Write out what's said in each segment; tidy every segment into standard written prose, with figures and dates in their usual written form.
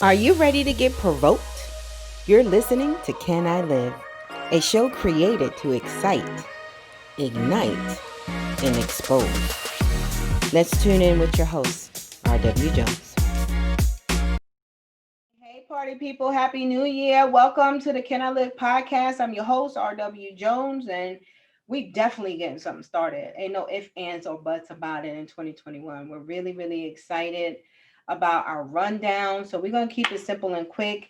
Are you ready to get provoked? You're listening to Can I Live, a show created to excite, ignite, and expose. Let's tune in with your host, R.W. Jones. Hey, party people, Happy New Year. Welcome to the Can I Live podcast. I'm your host, R.W. Jones, and we definitely getting something started. Ain't no ifs, ands, or buts about it in 2021. We're really, really excited about our rundown. So we're going to keep it simple and quick.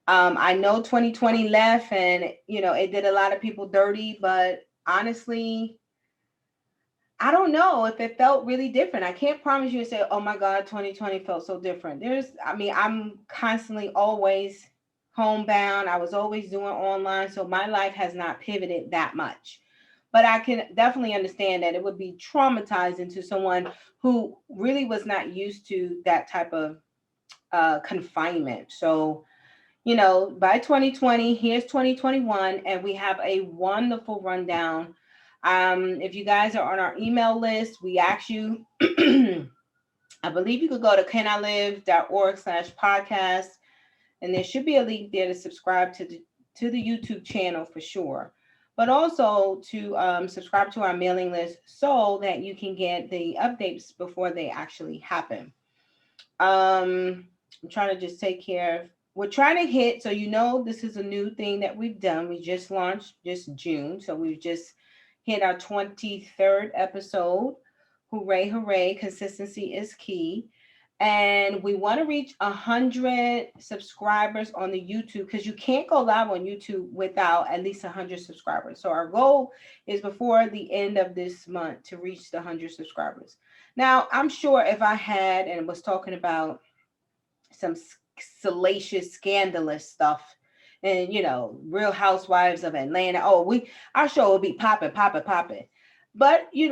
I know 2020 left and, it did a lot of people dirty, but honestly, I don't know if it felt really different. I can't promise you and say, oh my God, 2020 felt so different. I'm constantly always homebound. I was always doing online. So my life has not pivoted that much. But I can definitely understand that it would be traumatizing to someone who really was not used to that type of confinement. So, by 2020, here's 2021, and we have a wonderful rundown. If you guys are on our email list, we ask you, I believe you could go to canilive.org/podcast, and there should be a link there to subscribe to the YouTube channel for sure. But also to subscribe to our mailing list so that you can get the updates before they actually happen. I'm trying to just take care of. We're trying to hit, so this is a new thing that we've done. We just launched just June, so we've just hit our 23rd episode. Hooray, hooray. Consistency is key. And we want to reach 100 subscribers on the YouTube because you can't go live on YouTube without at least 100 subscribers. So our goal is before the end of this month to reach the 100 subscribers. Now, I'm sure if I had and was talking about some salacious, scandalous stuff, and Real Housewives of Atlanta, our show will be popping, popping, popping. But we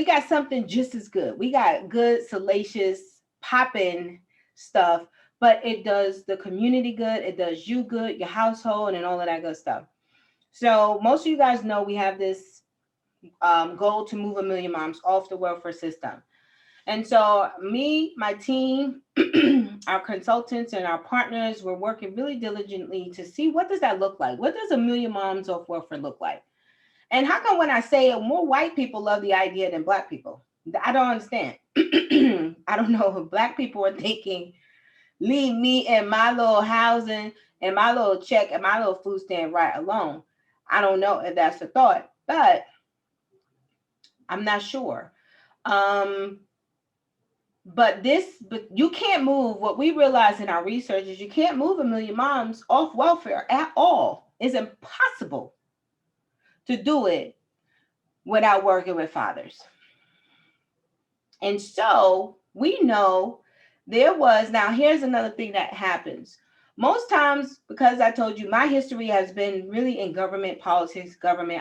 got something just as good. We got good, salacious, popping stuff, but it does the community good. It does you good, your household, and all of that good stuff. So most of you guys know we have this goal to move 1 million moms off the welfare system. And so me, my team, our consultants and our partners, we're working really diligently to see what does that look like? What does 1 million moms off welfare look like? And how come when I say it, more white people love the idea than black people? I don't understand. I don't know if black people are thinking, leave me and my little housing and my little check and my little food stamp right alone. I don't know if that's the thought, but I'm not sure. Um, but you can't move. What we realize in our research is you can't move 1 million moms off welfare at all. It's impossible to do it without working with fathers. And so we know now here's another thing that happens. Most times, because I told you my history has been really in government politics, government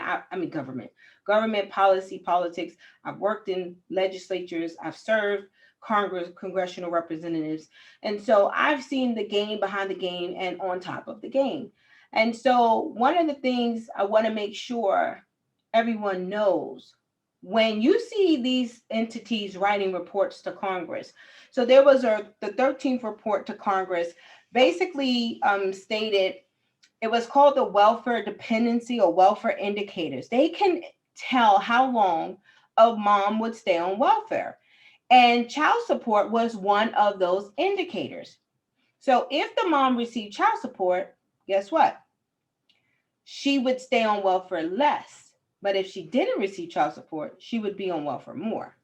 policy, politics. I've worked in legislatures, I've served congressional representatives. And so I've seen the game behind the game and on top of the game. And so one of the things I want to make sure everyone knows when you see these entities writing reports to Congress. So there was the 13th report to Congress, basically stated it was called the welfare dependency or welfare indicators. They can tell how long a mom would stay on welfare. And child support was one of those indicators. So if the mom received child support, guess what? She would stay on welfare less. But if she didn't receive child support, she would be on welfare more.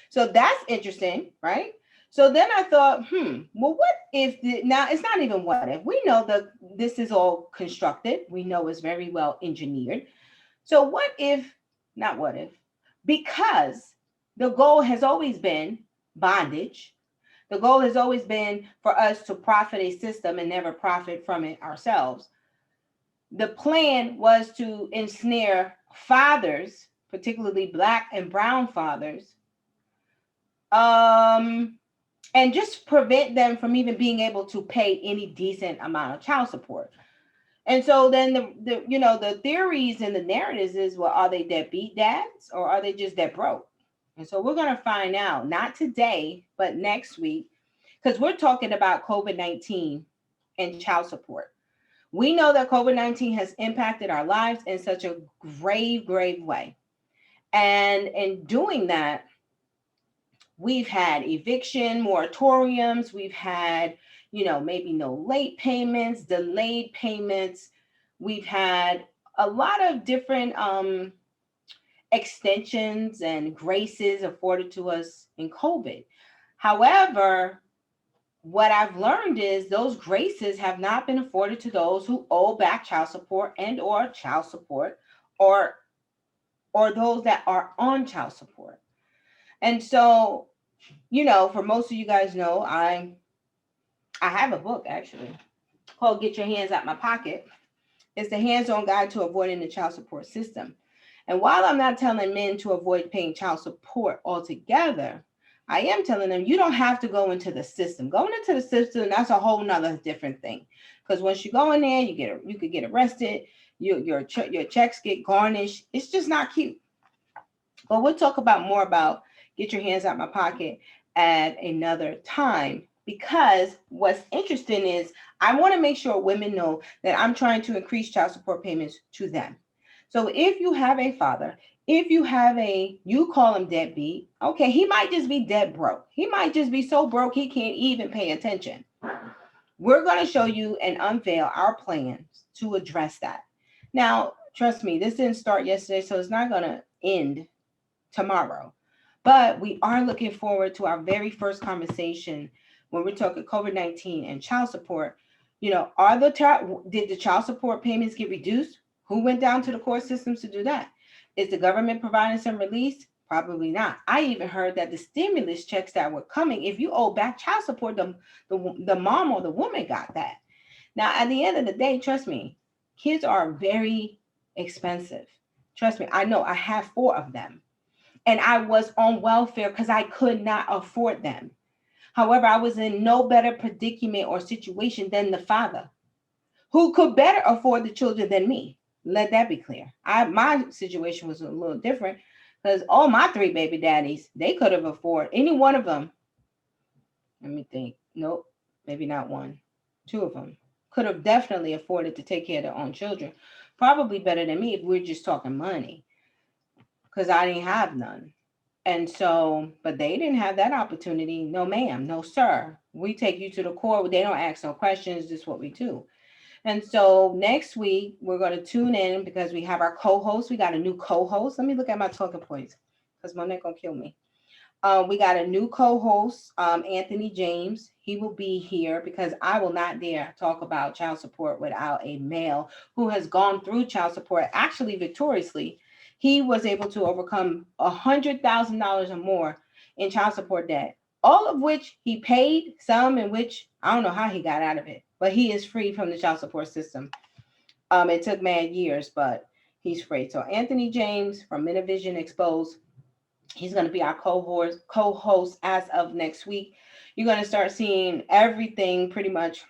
So that's interesting, right? So then I thought, well, what if now it's not even what if. We know that this is all constructed. We know it's very well engineered. So not what if, because the goal has always been bondage. The goal has always been for us to profit a system and never profit from it ourselves. The plan was to ensnare fathers, particularly Black and brown fathers, and just prevent them from even being able to pay any decent amount of child support. And so then the theories and the narratives is, well, are they deadbeat dads or are they just dead broke? And so we're going to find out, not today, but next week, because we're talking about COVID-19 and child support. We know that COVID-19 has impacted our lives in such a grave, grave way. And in doing that, we've had eviction moratoriums, we've had, maybe no late payments, delayed payments. We've had a lot of different extensions and graces afforded to us in COVID. However, what I've learned is those graces have not been afforded to those who owe back child support and or child support, or those that are on child support. And so, for most of you guys know, I have a book actually called Get Your Hands Out My Pocket. It's the hands-on guide to avoiding the child support system. And while I'm not telling men to avoid paying child support altogether, I am telling them you don't have to go into the system. Going into the system, that's a whole nother different thing. Because once you go in there, you could get arrested. Your checks get garnished. It's just not cute. But we'll talk about more about Get Your Hands Out My Pocket at another time. Because what's interesting is I want to make sure women know that I'm trying to increase child support payments to them. So if you have a father, if you have you call him deadbeat, okay, he might just be dead broke. He might just be so broke he can't even pay attention. We're going to show you and unveil our plans to address that. Now, trust me, this didn't start yesterday, so it's not going to end tomorrow. But we are looking forward to our very first conversation when we're talking COVID-19 and child support. Did the child support payments get reduced? Who went down to the court systems to do that? Is the government providing some relief? Probably not. I even heard that the stimulus checks that were coming, if you owe back child support, the mom or the woman got that. Now, at the end of the day, trust me, kids are very expensive. Trust me, I know. I have 4 of them. And I was on welfare because I could not afford them. However, I was in no better predicament or situation than the father, who could better afford the children than me. Let that be clear. My situation was a little different because all my 3 baby daddies, they could have afforded any one of them. Let me think. Nope, maybe not one. 2 of them could have definitely afforded to take care of their own children. Probably better than me if we're just talking money, because I didn't have none. And so, but they didn't have that opportunity. No, ma'am. No, sir. We take you to the court. They don't ask no questions. This is what we do. And so next week, we're going to tune in because we have our co-host. We got a new co-host. Let me look at my talking points because Monet going to kill me. We got a new co-host, Anthony James. He will be here because I will not dare talk about child support without a male who has gone through child support actually victoriously. He was able to overcome $100,000 or more in child support debt, all of which he paid, some in which I don't know how he got out of it, but he is free from the child support system. It took mad years, but he's free. So Anthony James from Minivision Exposed, he's going to be our co-host as of next week. You're going to start seeing everything pretty much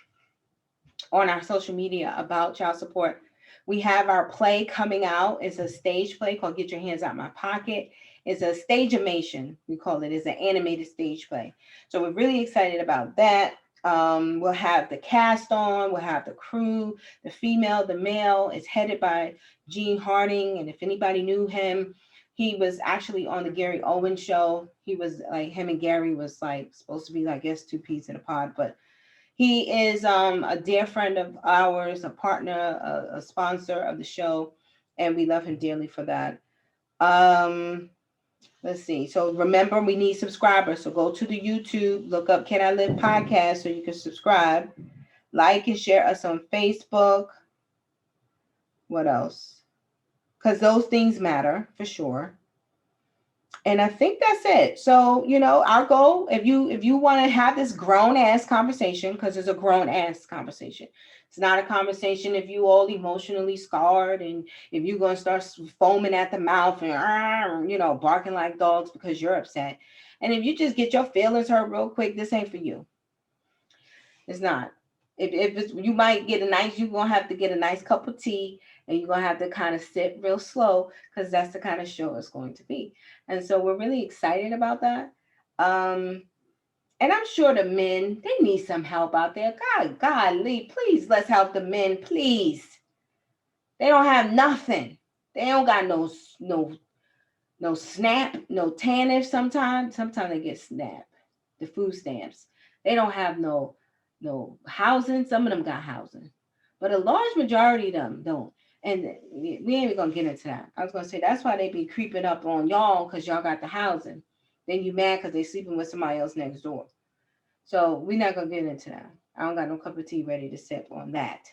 on our social media about child support. We have our play coming out. It's a stage play called Get Your Hands Out My Pocket. It's a stagimation, we call it. It's an animated stage play. So we're really excited about that. We'll have the cast on. We'll have the crew, the female, the male. It's headed by Gene Harding. And if anybody knew him, he was actually on the Gary Owen show. He was like, him and Gary was like supposed to be, I guess, 2 peas in a pod, but he is a dear friend of ours, a partner, a sponsor of the show, and we love him dearly for that. Let's see. So remember, we need subscribers. So go to the YouTube, look up Can I Live Podcast so you can subscribe, like and share us on Facebook. What else? Because those things matter for sure. And I think that's it. So, our goal, if you want to have this grown ass conversation, because it's a grown ass conversation. It's not a conversation if you all emotionally scarred and if you're going to start foaming at the mouth and, barking like dogs because you're upset. And if you just get your feelings hurt real quick, this ain't for you. It's not. If it's, you might get you're going to have to get a nice cup of tea and you're going to have to kind of sit real slow because that's the kind of show it's going to be. And so we're really excited about that. And I'm sure the men, they need some help out there. Golly, please, let's help the men, please. They don't have nothing. They don't got no SNAP, no TANF sometimes. Sometimes they get SNAP, the food stamps. They don't have no housing. Some of them got housing. But a large majority of them don't. And we ain't even gonna get into that. I was gonna say that's why they be creeping up on y'all because y'all got the housing. Then you mad because they sleeping with somebody else next door. So we're not gonna get into that. I don't got no cup of tea ready to sip on that.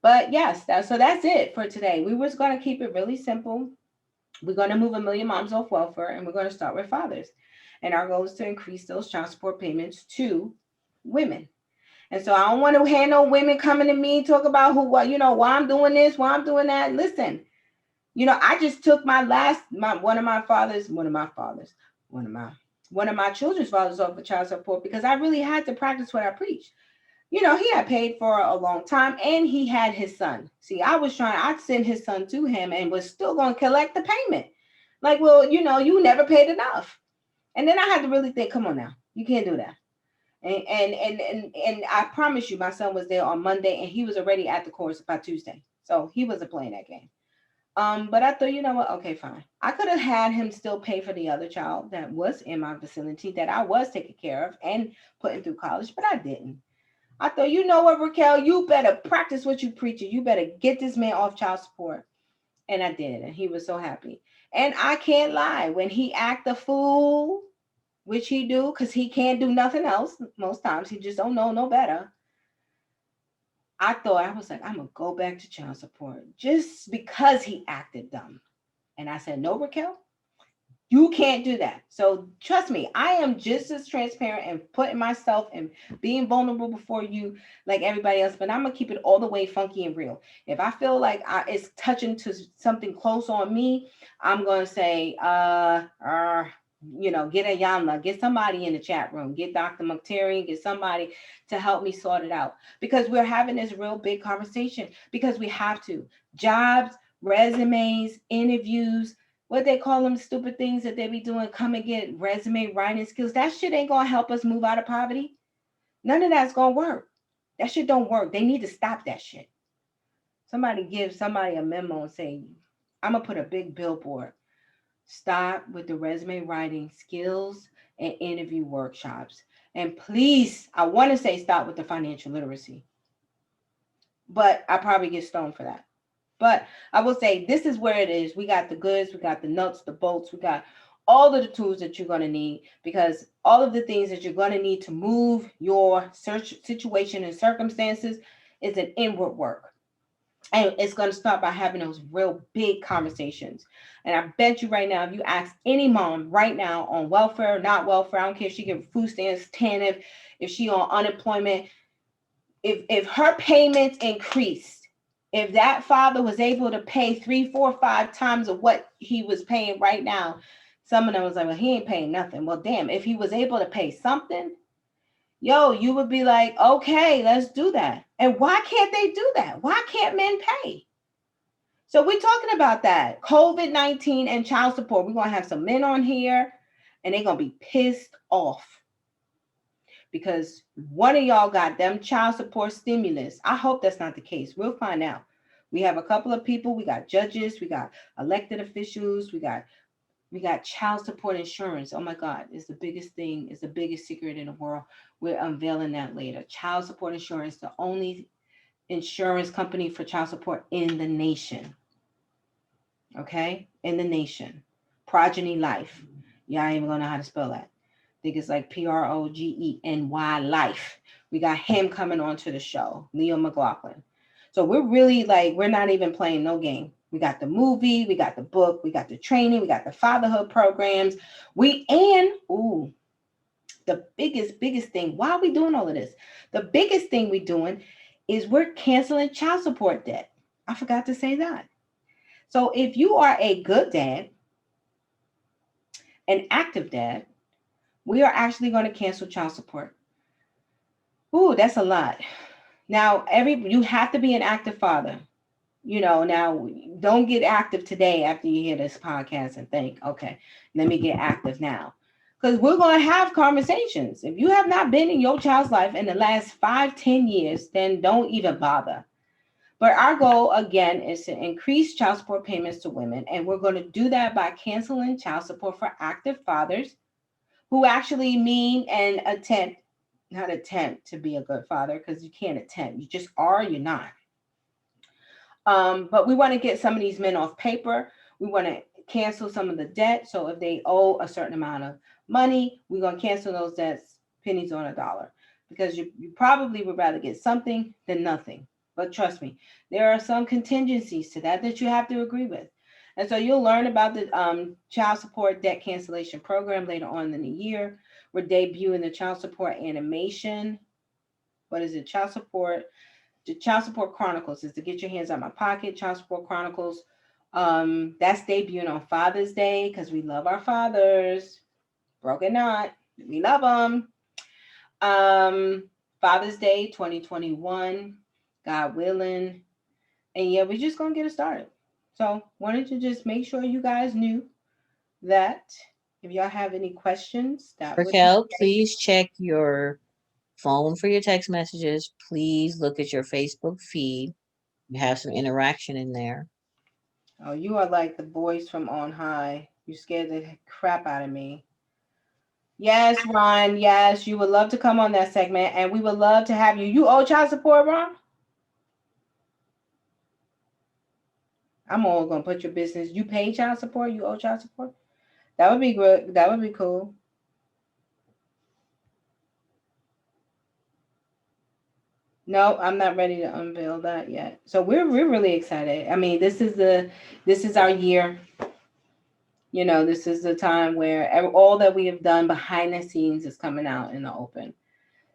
But yes, so that's it for today. We was gonna keep it really simple. We're going to move 1 million moms off welfare, and we're going to start with fathers. And our goal is to increase those child support payments to women. And so I don't want to hear no women coming to me talk about why I'm doing this, why I'm doing that. Listen, I just took one of my children's fathers off of child support because I really had to practice what I preach. He had paid for a long time and he had his son. See, I'd send his son to him and was still going to collect the payment. Like, well, you never paid enough. And then I had to really think, come on now, you can't do that. And I promise you, my son was there on Monday and he was already at the course by Tuesday. So he wasn't playing that game. But I thought, you know what? Okay, fine. I could have had him still pay for the other child that was in my vicinity that I was taking care of and putting through college, but I didn't. I thought, you know what, Raquel, you better practice what you preaching. You better get this man off child support. And I did, and he was so happy. And I can't lie, when he act a fool, which he do, because he can't do nothing else most times, he just don't know no better. I was like, I'm going to go back to child support just because he acted dumb. And I said, no, Raquel, you can't do that. So trust me, I am just as transparent and putting myself and being vulnerable before you like everybody else, but I'm going to keep it all the way funky and real. If I feel like it's touching to something close on me, I'm going to say, get a Yamla, get somebody in the chat room, get Dr. McTerry, get somebody to help me sort it out because we're having this real big conversation because we have to. Jobs, resumes, interviews, what they call them stupid things that they be doing, come and get resume writing skills. That shit ain't going to help us move out of poverty. None of that's going to work. That shit don't work. They need to stop that shit. Somebody give somebody a memo and say, I'm going to put a big billboard. Stop with the resume writing skills and interview workshops. And please, I want to say stop with the financial literacy. But I probably get stoned for that. But I will say this is where it is. We got the goods, we got the nuts, the bolts, we got all of the tools that you're going to need because all of the things that you're going to need to move your situation and circumstances is an inward work. And it's going to start by having those real big conversations. And I bet you right now, if you ask any mom right now on welfare, not welfare, I don't care if she get food stamps, TANF, if she on unemployment, if her payments increased, if that father was able to pay 3, 4, 5 times of what he was paying right now, some of them was like, well, he ain't paying nothing. Well, damn, if he was able to pay something, you would be like, okay, let's do that. And why can't they do that? Why can't men pay? So we're talking about that. COVID-19 and child support. We're going to have some men on here and they're going to be pissed off because one of y'all got them child support stimulus. I hope that's not the case. We'll find out. We have a couple of people. We got judges. We got elected officials. We got child support insurance. Oh my God, it's the biggest thing. It's the biggest secret in the world. We're unveiling that later. Child support insurance, the only insurance company for child support in the nation. Okay? In the nation. Progeny Life. Y'all ain't even gonna know how to spell that. I think it's like PROGENY Life. We got him coming on to the show, Leo McLaughlin. So we're really we're not even playing no game. We got the movie, we got the book, we got the training, we got the fatherhood programs. The biggest thing, why are we doing all of this? The biggest thing we're doing is we're canceling child support debt. I forgot to say that. So if you are a good dad, an active dad, we are actually going to cancel child support. Ooh, that's a lot. Now, you have to be an active father. Now don't get active today after you hear this podcast and think, okay, let me get active now. Because we're going to have conversations. If you have not been in your child's life in the last 5, 10 years, then don't even bother. But our goal, again, is to increase child support payments to women. And we're going to do that by canceling child support for active fathers who actually mean and attempt, not attempt to be a good father, because you can't attempt. You just are, you're not. But we want to get some of these men off paper. We want to cancel some of the debt. So if they owe a certain amount of money, we're going to cancel those debts pennies on a dollar, because you probably would rather get something than nothing. But trust me, there are some contingencies to that you have to agree with. And so you'll learn about the child support debt cancellation program later on in the year. We're debuting the child support animation. What is it? The Child Support Chronicles is to get your hands out my pocket. Child Support Chronicles. That's debuting on Father's Day because we love our fathers. Broken not, we love them. Father's Day 2021, God willing, and yeah, we're just gonna get it started. So wanted to just make sure you guys knew that. If y'all have any questions, that would be Raquel, please check your phone for your text messages. Please look at your Facebook feed. You have some interaction in there. oh, you are like the voice from on high. You scared the crap out of me. Yes, Ron. Yes, you would love to come on that segment, and we would love to have you. You owe child support, Ron? I'm all gonna put your business. You pay child support. You owe child support. That would be good. That would be cool. No, I'm not ready to unveil that yet. So we're really excited. I mean, this is our year. You know, this is the time where all that we have done behind the scenes is coming out in the open.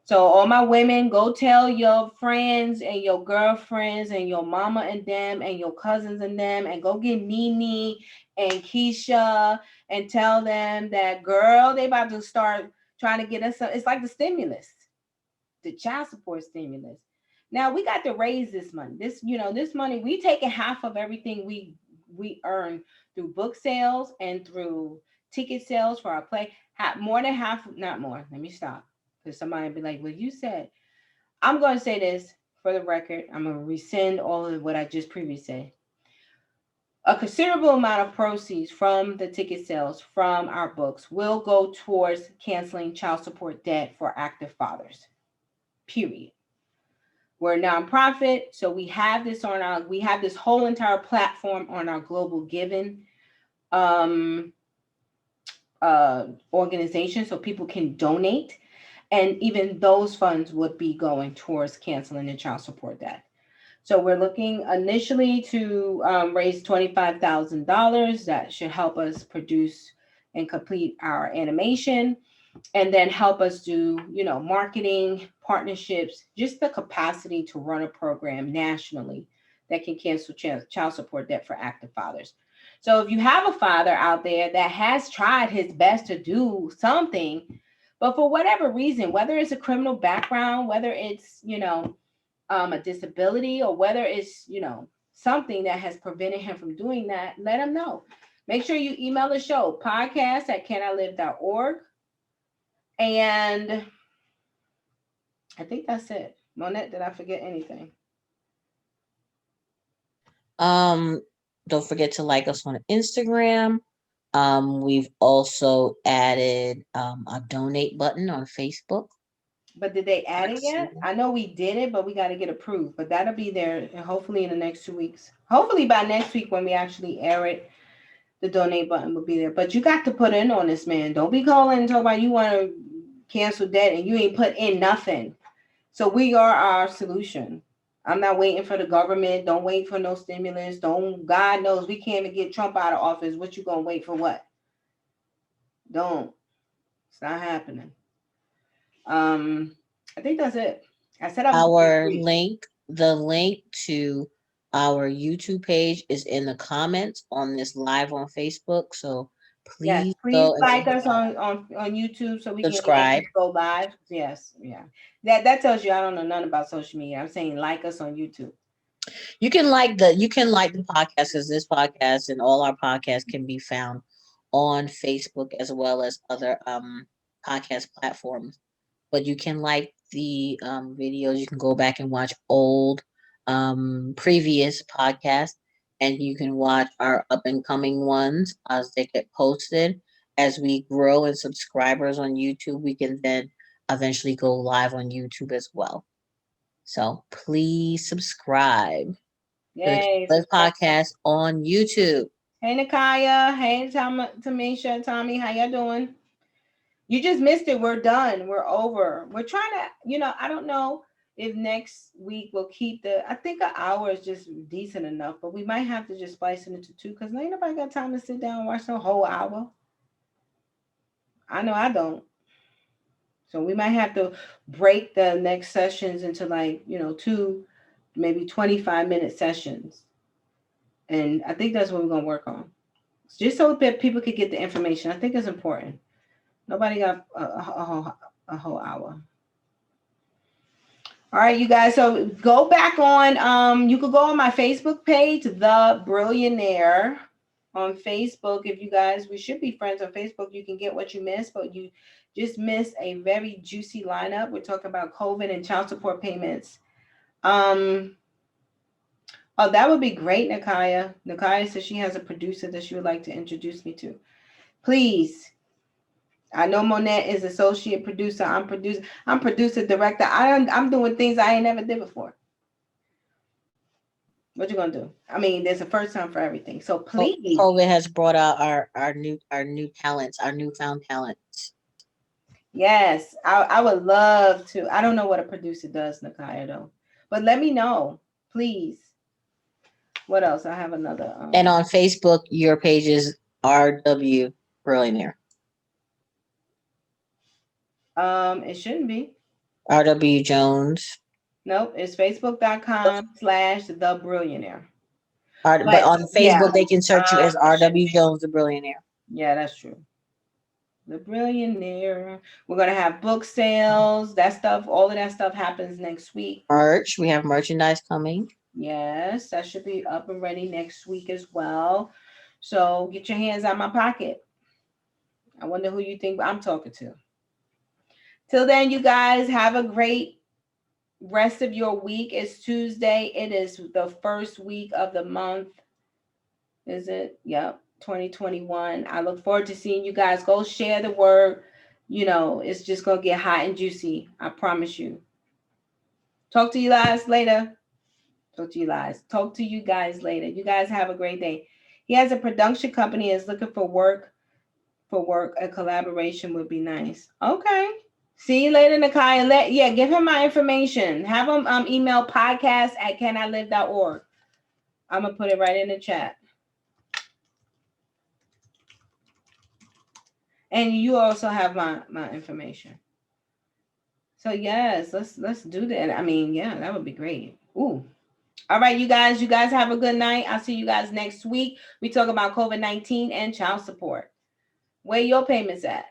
So all my women, go tell your friends and your girlfriends and your mama and them and your cousins and them, and go get Nene and Keisha and tell them that, girl, they about to start trying to get us some. It's like the stimulus, the child support stimulus. Now we got to raise this money. This money, we taking half of everything we earn through book sales and through ticket sales for our play. More than half, not more. Let me stop. Because somebody be like, well, you said, I'm going to say this for the record. I'm going to rescind all of what I just previously said. A considerable amount of proceeds from the ticket sales from our books will go towards canceling child support debt for active fathers. Period. We're a nonprofit, so we have this whole entire platform on our global giving um, organization, so people can donate, and even those funds would be going towards canceling the child support debt. So we're looking initially to raise $25,000. That should help us produce and complete our animation, and then help us do, marketing, partnerships, just the capacity to run a program nationally that can cancel child support debt for active fathers. So if you have a father out there that has tried his best to do something, but for whatever reason, whether it's a criminal background, whether it's, a disability, or whether it's, something that has prevented him from doing that, let him know. Make sure you email the show, podcast@canilive.org. And I think that's it. Monette, did I forget anything? Um, don't forget to like us on Instagram. We've also added a donate button on Facebook. But did they add it yet? I know we did it, but we got to get approved. But that'll be there hopefully in the next 2 weeks. Hopefully by next week when we actually air it, the donate button will be there. But you got to put in on this, man. Don't be calling and talking about you want to cancel debt and you ain't put in nothing. So we are our solution. I'm not waiting for the government. Don't wait for no stimulus. Don't. God knows we can't even get Trump out of office. What you gonna wait for? What? Don't. It's not happening. Um, I think that's it. I said I was gonna be Our brief. link, the link to our YouTube page is in the comments on this live on Facebook. So Yes, please please go and like us on YouTube so we can subscribe. actually go live. Yes, yeah. That tells you I don't know nothing about social media. I'm saying like us on YouTube. You can like the podcast because this podcast and all our podcasts can be found on Facebook as well as other podcast platforms. But you can like the videos. You can go back and watch old previous podcasts, and you can watch our up and coming ones as they get posted. As we grow in subscribers on YouTube, we can then eventually go live on YouTube as well. So please subscribe to the Yay, Cancellation subscribe. Podcast on YouTube. Hey, Nakaya. Hey, Tamisha, Tommy. How y'all doing? You just missed it. We're done. We're over. We're trying to, I don't know if next week we'll keep I think an hour is just decent enough, but we might have to just splice it into two because ain't nobody got time to sit down and watch the whole hour. I know I don't. So we might have to break the next sessions into like, two, maybe 25-minute sessions. And I think that's what we're going to work on. Just so that people could get the information. I think it's important. Nobody got a whole hour. All right, you guys. So go back on. You could go on my Facebook page, The Billionaire, on Facebook. If you guys, we should be friends on Facebook. You can get what you missed, but you just missed a very juicy lineup. We're talking about COVID and child support payments. Oh, that would be great, Nakaya. Nakaya says she has a producer that she would like to introduce me to. Please. I know Monette is associate producer. I'm producer director. I'm doing things I ain't never did before. What you gonna do? I mean, there's a first time for everything. So please. COVID has brought out our new talents, our newfound talents. Yes, I would love to. I don't know what a producer does, Nakaya, though. But let me know, please. What else? I have another. And on Facebook, your page is RW Billionaire. It shouldn't be. RW Jones. Nope, it's facebook.com/the Billionaire. But on Yeah, Facebook, they can search you as it should RW be. Jones, the Billionaire. Yeah, that's true. The Billionaire. We're gonna have book sales. That stuff, all of that stuff happens next week. Merch. We have merchandise coming. Yes, that should be up and ready next week as well. So get your hands out my pocket. I wonder who you think I'm talking to. Till then, you guys have a great rest of your week. It's Tuesday. It is the first week of the month. Is it? Yep. 2021. I look forward to seeing you guys. Go share the word. It's just going to get hot and juicy. I promise you. Talk to you guys later. Talk to you guys later. You guys have a great day. He has a production company and is looking for work. A collaboration would be nice. Okay. See you later, Nakai. Give him my information. Have him email podcast@canilive.org. I'm going to put it right in the chat. And you also have my information. So yes, let's do that. I mean, yeah, that would be great. Ooh. All right, you guys. You guys have a good night. I'll see you guys next week. We talk about COVID-19 and child support. Where your payments at?